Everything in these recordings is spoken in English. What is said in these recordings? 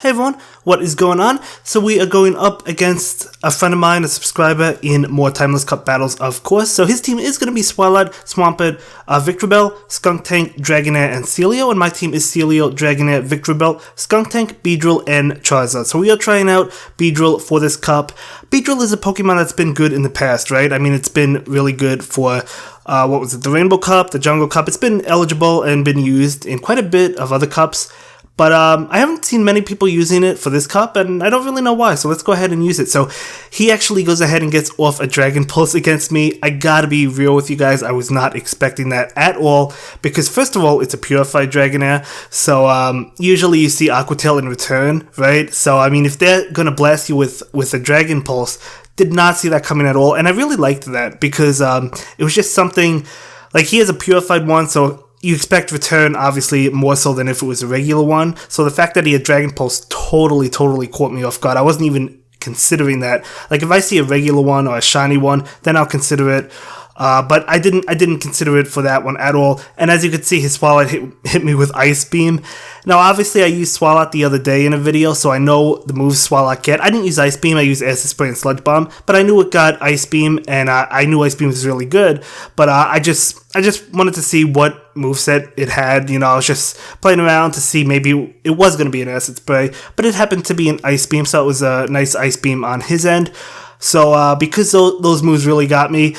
Hey everyone, what is going on? So we are going up against a friend of mine, a subscriber, in more Timeless Cup battles, of course. So his team is going to be Swallow, Swampert, Victreebel, Skuntank, Dragonair, and Celio. And my team is Celio, Dragonair, Victreebel, Skuntank, Beedrill, and Charizard. So we are trying out Beedrill for this cup. Beedrill is a Pokemon that's been good in the past, right? I mean, it's been really good for the Rainbow Cup, the Jungle Cup. It's been eligible and been used in quite a bit of other cups. But I haven't seen many people using it for this cup, and I don't really know why, so let's go ahead and use it. So he actually goes ahead and gets off a Dragon Pulse against me. I gotta be real with you guys, I was not expecting that at all, because first of all, it's a Purified Dragonair, so usually you see Aqua Tail in return, right? So I mean, if they're gonna blast you with a Dragon Pulse, did not see that coming at all, and I really liked that, because it was just something, like he has a Purified one, so you expect return, obviously, more so than if it was a regular one. So the fact that he had Dragon Pulse totally caught me off guard. I wasn't even considering that. Like, if I see a regular one or a shiny one, then I'll consider it. But I didn't consider it for that one at all. And as you can see, his Swallow hit me with Ice Beam. Now, obviously, I used Swallow the other day in a video, so I know the moves Swallow get. I didn't use Ice Beam, I used Acid Spray and Sludge Bomb, but I knew it got Ice Beam, and I knew Ice Beam was really good. But I just wanted to see what moveset it had. You know, I was just playing around to see maybe it was going to be an Acid Spray, but it happened to be an Ice Beam, so it was a nice Ice Beam on his end. So because those moves really got me,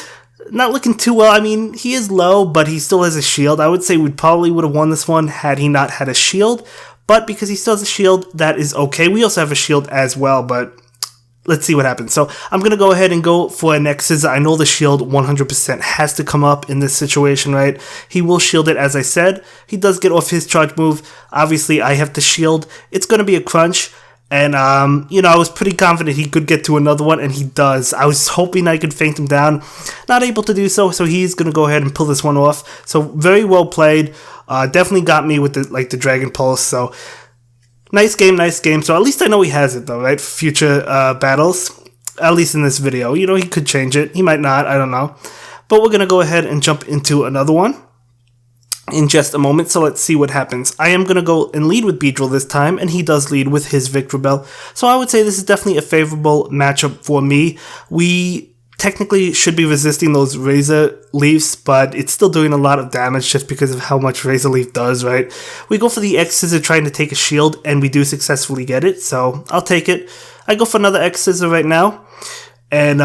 not looking too well. I mean, he is low, but he still has a shield. I would say we probably would have won this one had he not had a shield, but because he still has a shield, that is okay. We also have a shield as well, but let's see what happens. So I'm going to go ahead and go for an X-Scissor. I know the shield 100% has to come up in this situation, right? He will shield it, as I said. He does get off his charge move. Obviously, I have to shield. It's going to be a crunch. And, you know, I was pretty confident he could get to another one, and he does. I was hoping I could feint him down. Not able to do so, so he's going to go ahead and pull this one off. So, very well played. Definitely got me with the Dragon Pulse. So, nice game. So, at least I know he has it, though, right? For future battles. At least in this video. You know, he could change it. He might not. I don't know. But we're going to go ahead and jump into another one in just a moment, so let's see what happens. I am going to go and lead with Beedrill this time, and he does lead with his Victreebel. So I would say this is definitely a favorable matchup for me. We technically should be resisting those Razor Leafs, but it's still doing a lot of damage just because of how much Razor Leaf does, right? We go for the X-Scissor trying to take a shield, and we do successfully get it, so I'll take it. I go for another X-Scissor right now, and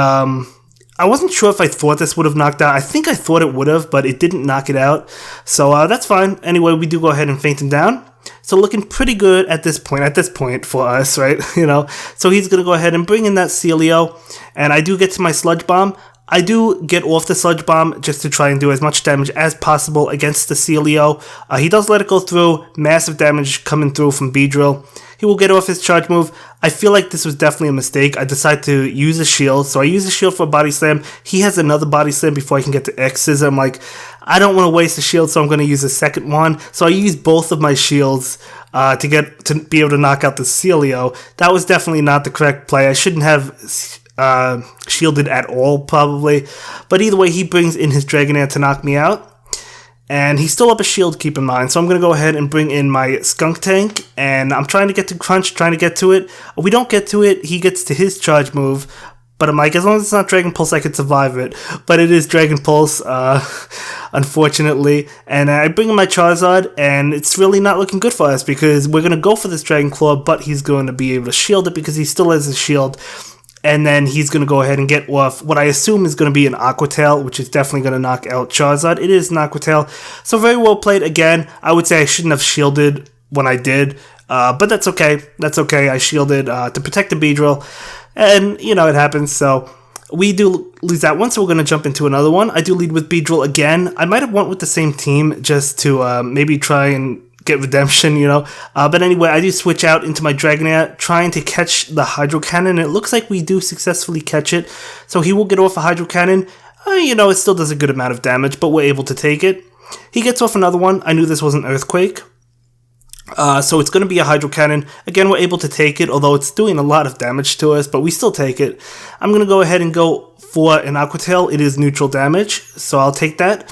I wasn't sure if I thought this would have knocked out. I think I thought it would have, but it didn't knock it out. So that's fine. Anyway, we do go ahead and feint him down. So looking pretty good at this point for us, right? You know, so he's going to go ahead and bring in that Celio. And I do get to my Sludge Bomb. I do get off the Sludge Bomb just to try and do as much damage as possible against the Celio. He does let it go through. Massive damage coming through from Beedrill. He will get off his charge move. I feel like this was definitely a mistake. I decided to use a shield. So I use a shield for a Body Slam. He has another Body Slam before I can get to X's. I'm like, I don't want to waste a shield, so I'm going to use a second one. So I used both of my shields to be able to knock out the Celio. That was definitely not the correct play. I shouldn't have shielded at all, probably. But either way, he brings in his Dragonair to knock me out. And he's still up a shield, keep in mind. So I'm going to go ahead and bring in my Skuntank. And I'm trying to get to Crunch, trying to get to it. We don't get to it. He gets to his charge move. But I'm like, as long as it's not Dragon Pulse, I could survive it. But it is Dragon Pulse, unfortunately. And I bring in my Charizard, and it's really not looking good for us, because we're going to go for this Dragon Claw, but he's going to be able to shield it because he still has a shield. And then he's going to go ahead and get off what I assume is going to be an Aqua Tail, which is definitely going to knock out Charizard. It is an Aqua Tail. So very well played. Again, I would say I shouldn't have shielded when I did. But that's okay. That's okay. I shielded to protect the Beedrill. And, you know, it happens. So we do lose that one. So we're going to jump into another one. I do lead with Beedrill again. I might have went with the same team just to maybe try and get redemption, you know. But anyway, I do switch out into my Dragonair, trying to catch the Hydro Cannon. It looks like we do successfully catch it. So he will get off a Hydro Cannon. You know, it still does a good amount of damage, but we're able to take it. He gets off another one. I knew this was an Earthquake. So it's going to be a Hydro Cannon. Again, we're able to take it, although it's doing a lot of damage to us, but we still take it. I'm going to go ahead and go for an Aqua Tail. It is neutral damage, so I'll take that.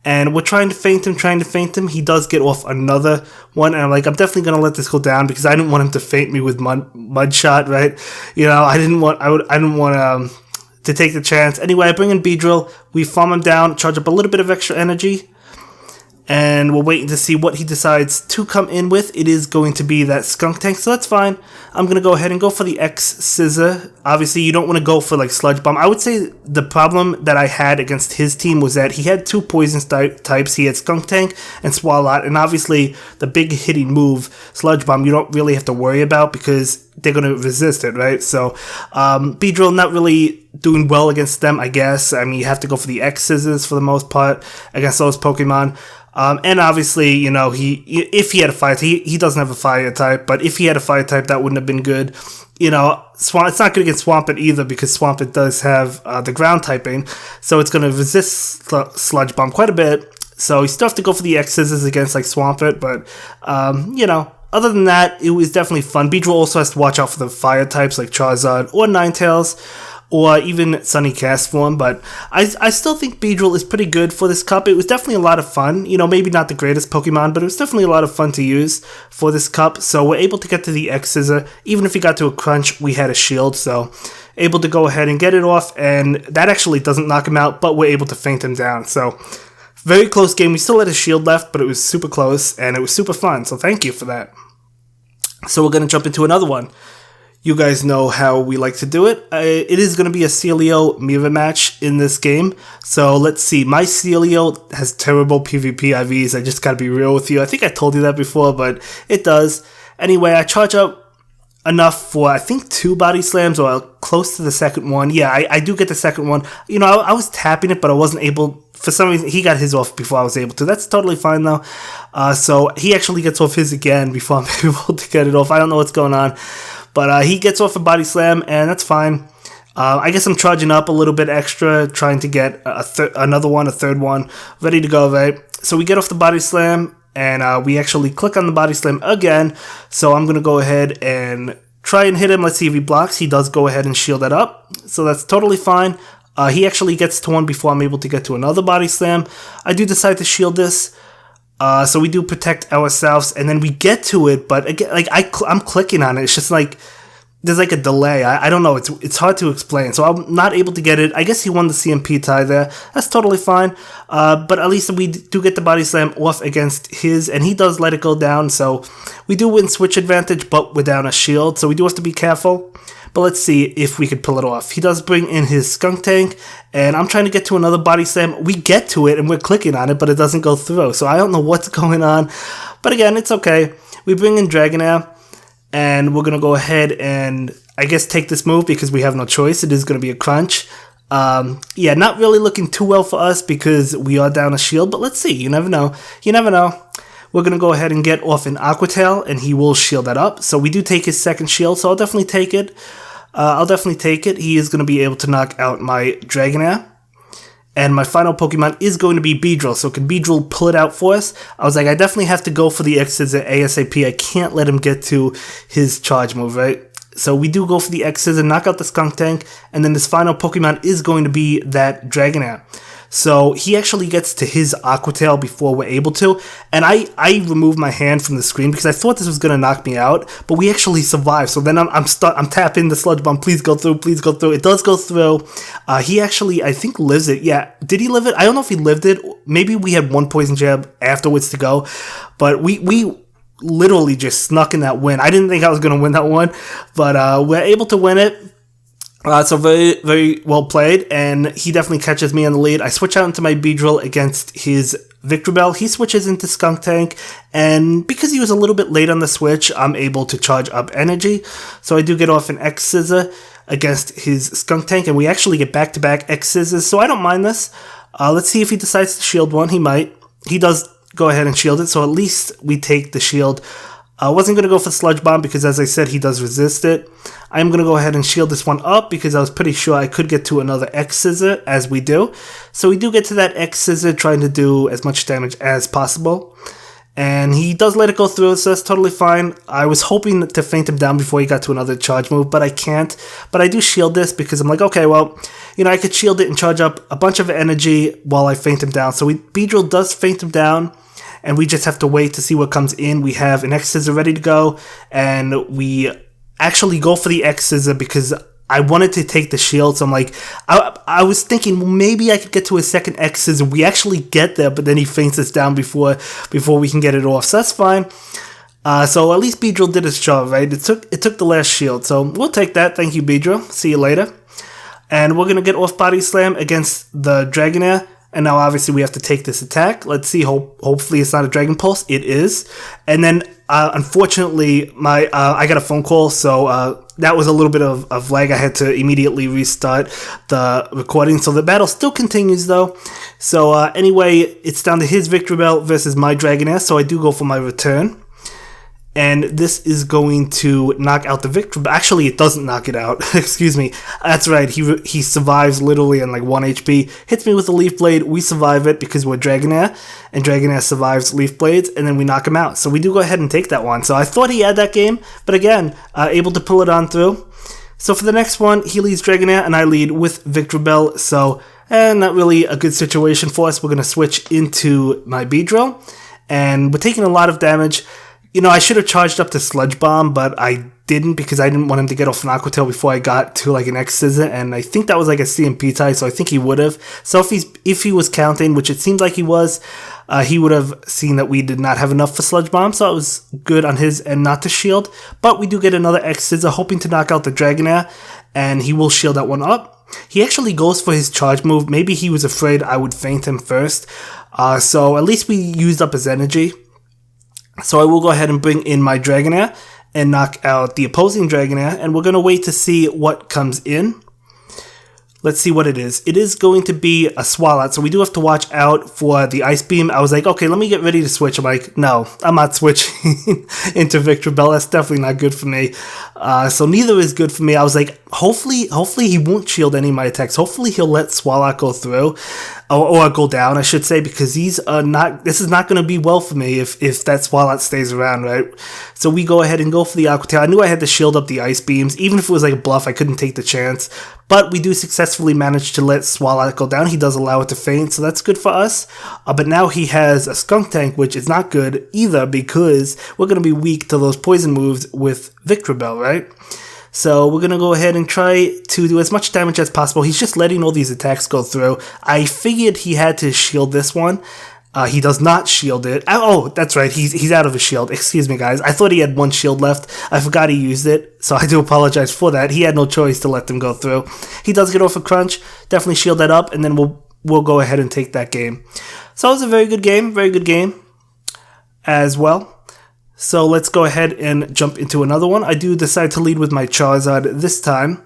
And we're trying to feint him. He does get off another one, and I'm like, I'm definitely gonna let this go down because I didn't want him to feint me with mud shot, right? You know, I didn't want to take the chance. Anyway, I bring in Beedrill. We farm him down, charge up a little bit of extra energy, and we're waiting to see what he decides to come in with. It is going to be that skunk tank, so that's fine. I'm going to go ahead and go for the X Scissor. Obviously, you don't want to go for like Sludge Bomb. I would say the problem that I had against his team was that he had two poison types. He had Skunk Tank and Swalot, and obviously the big hitting move, Sludge Bomb, you don't really have to worry about because they're going to resist it, right? So, Beedrill not really doing well against them, I guess. I mean, you have to go for the X Scissors for the most part against those Pokemon. And obviously, you know, if he had a fire type, he doesn't have a fire type, but if he had a fire type, that wouldn't have been good. You know, it's not good against Swampert either because Swampert does have the ground typing, so it's going to resist Sludge Bomb quite a bit. So you still have to go for the X Scissors against like Swampert, but, you know, other than that, it was definitely fun. Beedrill also has to watch out for the fire types like Charizard or Ninetales, or even Sunny Castform, but I still think Beedrill is pretty good for this cup. It was definitely a lot of fun. You know, maybe not the greatest Pokemon, but it was definitely a lot of fun to use for this cup. So we're able to get to the X Scissor. Even if he got to a crunch, we had a shield, so able to go ahead and get it off, and that actually doesn't knock him out, but we're able to feint him down. So very close game. We still had a shield left, but it was super close, and it was super fun, so thank you for that. So we're going to jump into another one. You guys know how we like to do it. It is going to be a Celio mirror match in this game. So let's see. My Celio has terrible PvP IVs. I just got to be real with you. I think I told you that before, but it does. Anyway, I charge up enough for, I think, 2 body slams or close to the second one. Yeah, I do get the second one. You know, I was tapping it, but I wasn't able. For some reason, he got his off before I was able to. That's totally fine, though. So he actually gets off his again before I'm able to get it off. I don't know what's going on. But he gets off a body slam, and that's fine. I guess I'm charging up a little bit extra, trying to get a third one, ready to go, right? So we get off the body slam, and we actually click on the body slam again. So I'm going to go ahead and try and hit him. Let's see if he blocks. He does go ahead and shield that up. So that's totally fine. He actually gets to one before I'm able to get to another body slam. I do decide to shield this. So we do protect ourselves, and then we get to it, but again, like I'm clicking on it. It's just like there's like a delay. I don't know. It's hard to explain. So I'm not able to get it. I guess he won the CMP tie there. That's totally fine. But at least we do get the body slam off against his, and he does let it go down. So we do win switch advantage, but we're down a shield. So we do have to be careful. But let's see if we could pull it off. He does bring in his Skunk Tank, and I'm trying to get to another body slam. We get to it, and we're clicking on it, but it doesn't go through. So I don't know what's going on. But again, it's okay. We bring in Dragonair, and we're going to go ahead and, I guess, take this move because we have no choice. It is going to be a crunch. Yeah, not really looking too well for us because we are down a shield, but let's see. You never know. You never know. We're going to go ahead and get off an Aqua Tail, and he will shield that up. So we do take his second shield, so I'll definitely take it. He is going to be able to knock out my Dragonair. And my final Pokemon is going to be Beedrill. So can Beedrill pull it out for us? I was like, I definitely have to go for the X Scissor ASAP. I can't let him get to his charge move, right? So we do go for the X Scissor, knock out the Skunk Tank, and then this final Pokemon is going to be that Dragonair. So he actually gets to his Aqua Tail before we're able to, and I removed my hand from the screen because I thought this was gonna knock me out, but we actually survived. So then I'm tapping the Sludge Bomb. Please go through. Please go through. It does go through. He actually, I think, lives it. Yeah, did he live it? I don't know if he lived it. Maybe we had one poison jab afterwards to go, but we literally just snuck in that win. I didn't think I was gonna win that one, but we're able to win it. So very, very well played, and he definitely catches me in the lead. I switch out into my Beedrill against his Victreebel. He switches into Skunk Tank, and because he was a little bit late on the switch, I'm able to charge up energy. So I do get off an X Scissor against his Skunk Tank, and we actually get back-to-back X Scissors, so I don't mind this. Let's see if he decides to shield one. He might. He does go ahead and shield it, so at least we take the shield. I wasn't going to go for Sludge Bomb because, as I said, he does resist it. I'm going to go ahead and shield this one up because I was pretty sure I could get to another X Scissor, as we do. So we do get to that X Scissor, trying to do as much damage as possible. And he does let it go through, so that's totally fine. I was hoping to feint him down before he got to another charge move, but I can't. But I do shield this because I'm like, okay, well, you know, I could shield it and charge up a bunch of energy while I feint him down. So Beedrill does feint him down, and we just have to wait to see what comes in. We have an X-Scissor ready to go, and we actually go for the X-Scissor because I wanted to take the shield, so I'm like, I was thinking, well, maybe I could get to a second X-Scissor. We actually get there, but then he feints us down before we can get it off, so that's fine. So at least Beedrill did his job, right? It took the last shield, so we'll take that. Thank you, Beedrill. See you later. And we're going to get off Body Slam against the Dragonair. And now obviously we have to take this attack. Let's see, hopefully it's not a Dragon Pulse. It is. And then unfortunately I got a phone call, so that was a little bit of lag. I had to immediately restart the recording. So the battle still continues though. So anyway, it's down to his Victreebel versus my Dragonair. So I do go for my return. And this is going to knock out the Victreebel. Actually, it doesn't knock it out. Excuse me. That's right. He survives literally on like 1 HP. Hits me with a Leaf Blade. We survive it because we're Dragonair. And Dragonair survives Leaf Blades. And then we knock him out. So we do go ahead and take that one. So I thought he had that game. But again, able to pull it on through. So for the next one, he leads Dragonair and I lead with Victreebel. So not really a good situation for us. We're going to switch into my Beedrill. And we're taking a lot of damage. You know, I should have charged up to Sludge Bomb, but I didn't because I didn't want him to get off an Aqua Tail before I got to like an X-Scissor, and I think that was like a CMP tie, so I think he would have. So if he was counting, which it seemed like he was, he would have seen that we did not have enough for Sludge Bomb, so it was good on his end not to shield. But we do get another X-Scissor, hoping to knock out the Dragonair, and he will shield that one up. He actually goes for his charge move. Maybe he was afraid I would feint him first, so at least we used up his energy. So I will go ahead and bring in my Dragonair and knock out the opposing Dragonair, and we're going to wait to see what comes in. Let's see what it is. It is going to be a Swalot, so we do have to watch out for the Ice Beam. I was like, okay, let me get ready to switch. I'm like, no, I'm not switching into Victreebel. That's definitely not good for me. So neither is good for me. I was like, hopefully he won't shield any of my attacks. Hopefully he'll let Swalot go through. Or go down, I should say, because this is not going to be well for me if that Swalot stays around, right? So we go ahead and go for the Aqua Tail. I knew I had to shield up the Ice Beams. Even if it was like a bluff, I couldn't take the chance. But we do successfully manage to let Swalot go down. He does allow it to feint, so that's good for us. But now he has a Skunk Tank, which is not good either because we're going to be weak to those poison moves with Victreebel, right? So we're going to go ahead and try to do as much damage as possible. He's just letting all these attacks go through. I figured he had to shield this one. He does not shield it. Oh, that's right. He's out of his shield. Excuse me, guys. I thought he had one shield left. I forgot he used it, so I do apologize for that. He had no choice to let them go through. He does get off a crunch. Definitely shield that up, and then we'll go ahead and take that game. So it was a very good game as well. So let's go ahead and jump into another one. I do decide to lead with my Charizard this time.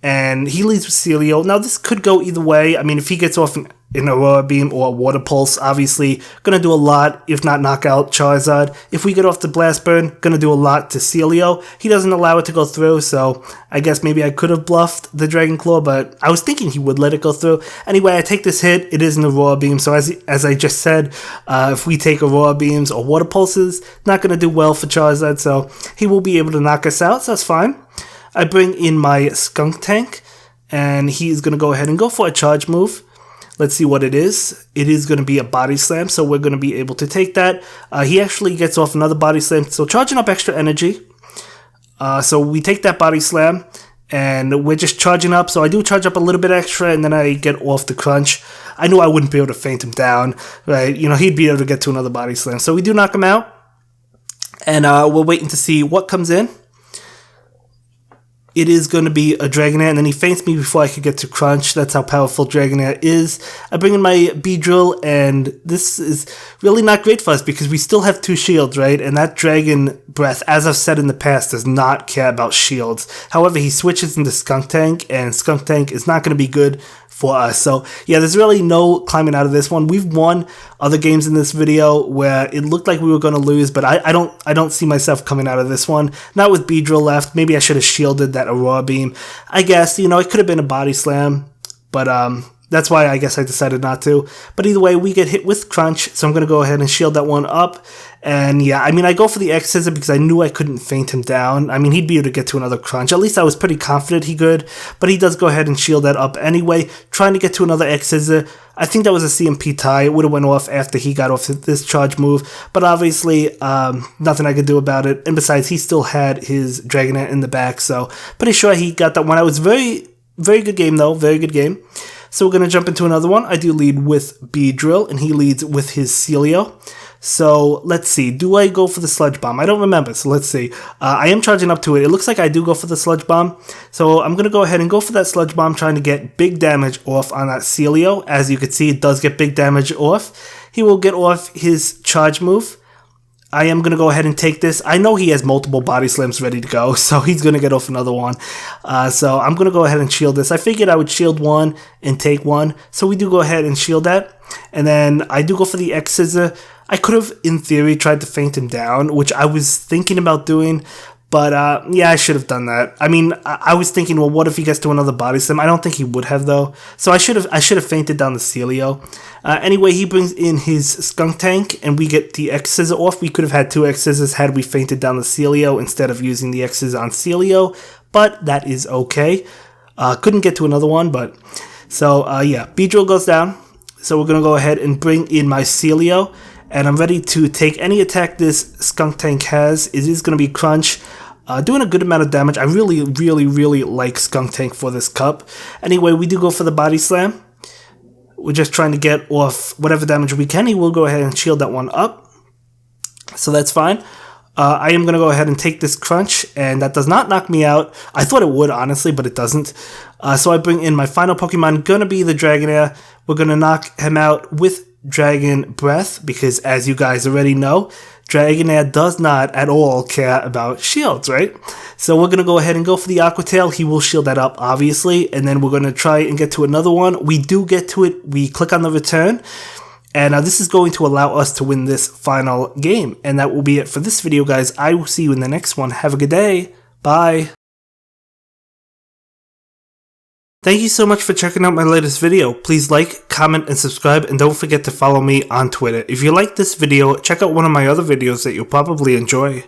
And he leads with Celio. Now this could go either way. I mean, if he gets off an Aurora Beam or a Water Pulse, obviously going to do a lot, if not knock out Charizard. If we get off the Blast Burn, going to do a lot to Celio. He doesn't allow it to go through, so I guess maybe I could have bluffed the Dragon Claw, but I was thinking he would let it go through. Anyway, I take this hit. It is an Aurora Beam, so as I just said, if we take Aurora Beams or Water Pulses, not going to do well for Charizard, so he will be able to knock us out, so that's fine. I bring in my Skunk Tank, and he's going to go ahead and go for a charge move. Let's see what it is. It is going to be a Body Slam, so we're going to be able to take that. He actually gets off another Body Slam, so charging up extra energy. So we take that Body Slam, and we're just charging up. So I do charge up a little bit extra, and then I get off the crunch. I knew I wouldn't be able to feint him down, right? You know, he'd be able to get to another Body Slam. So we do knock him out, and we're waiting to see what comes in. It is going to be a Dragonair, and then he feints me before I could get to crunch. That's how powerful Dragonair is. I bring in my Beedrill, and this is really not great for us because we still have 2 shields, right? And that Dragon Breath, as I've said in the past, does not care about shields. However, he switches into Skunk Tank, and Skunk Tank is not going to be good for us. So yeah, there's really no climbing out of this one. We've won other games in this video where it looked like we were going to lose, but I don't see myself coming out of this one. Not with Beedrill left. Maybe I should have shielded that Aurora Beam. I guess, you know, it could have been a Body Slam, but that's why I guess I decided not to. But either way, we get hit with Crunch, so I'm going to go ahead and shield that one up. And yeah, I mean, I go for the X Scissor because I knew I couldn't feint him down. I mean, he'd be able to get to another crunch. At least I was pretty confident he could, but he does go ahead and shield that up anyway, trying to get to another X Scissor. I think that was a CMP tie. It would have went off after he got off this charge move, but obviously nothing I could do about it. And besides, he still had his Dragonite in the back, so pretty sure he got that one. I was very good game though, very good game. So we're going to jump into another one. I do lead with Beedrill, and he leads with his Celio. So let's see, do I go for the Sludge Bomb? I don't remember, so let's see. I am charging up to it. It looks like I do go for the Sludge Bomb. So I'm going to go ahead and go for that Sludge Bomb, trying to get big damage off on that Celio. As you can see, it does get big damage off. He will get off his charge move. I am going to go ahead and take this. I know he has multiple body slams ready to go, so he's going to get off another one. So I'm going to go ahead and shield this. I figured I would shield one and take one, so we do go ahead and shield that. And then I do go for the X Scissor. I could have, in theory, tried to feint him down, which I was thinking about doing, but yeah, I should have done that. I mean, I was thinking, well, what if he gets to another body slam? I don't think he would have, though. So I should have feinted down the Celio. Anyway, he brings in his Skuntank, and we get the X Scissor off. We could have had two X Scissors had we feinted down the Celio instead of using the X's on Celio, but that is okay. Couldn't get to another one, but... So, yeah, Beedrill goes down. So we're going to go ahead and bring in my Celio, and I'm ready to take any attack this Skuntank has. It is going to be Crunch, doing a good amount of damage. I really like Skuntank for this cup. Anyway, we do go for the Body Slam. We're just trying to get off whatever damage we can. He will go ahead and shield that one up, so that's fine. I am going to go ahead and take this Crunch, and that does not knock me out. I thought it would, honestly, but it doesn't. So I bring in my final Pokemon, going to be the Dragonair. We're going to knock him out with Dragon Breath, because as you guys already know, Dragonair does not at all care about shields, right? So we're going to go ahead and go for the Aqua Tail. He will shield that up, obviously, and then we're going to try and get to another one. We do get to it. We click on the return, and this is going to allow us to win this final game. And that will be it for this video, guys. I will see you in the next one. Have a good day. Bye. Thank you so much for checking out my latest video. Please like, comment, and subscribe, and don't forget to follow me on Twitter. If you like this video, check out one of my other videos that you'll probably enjoy.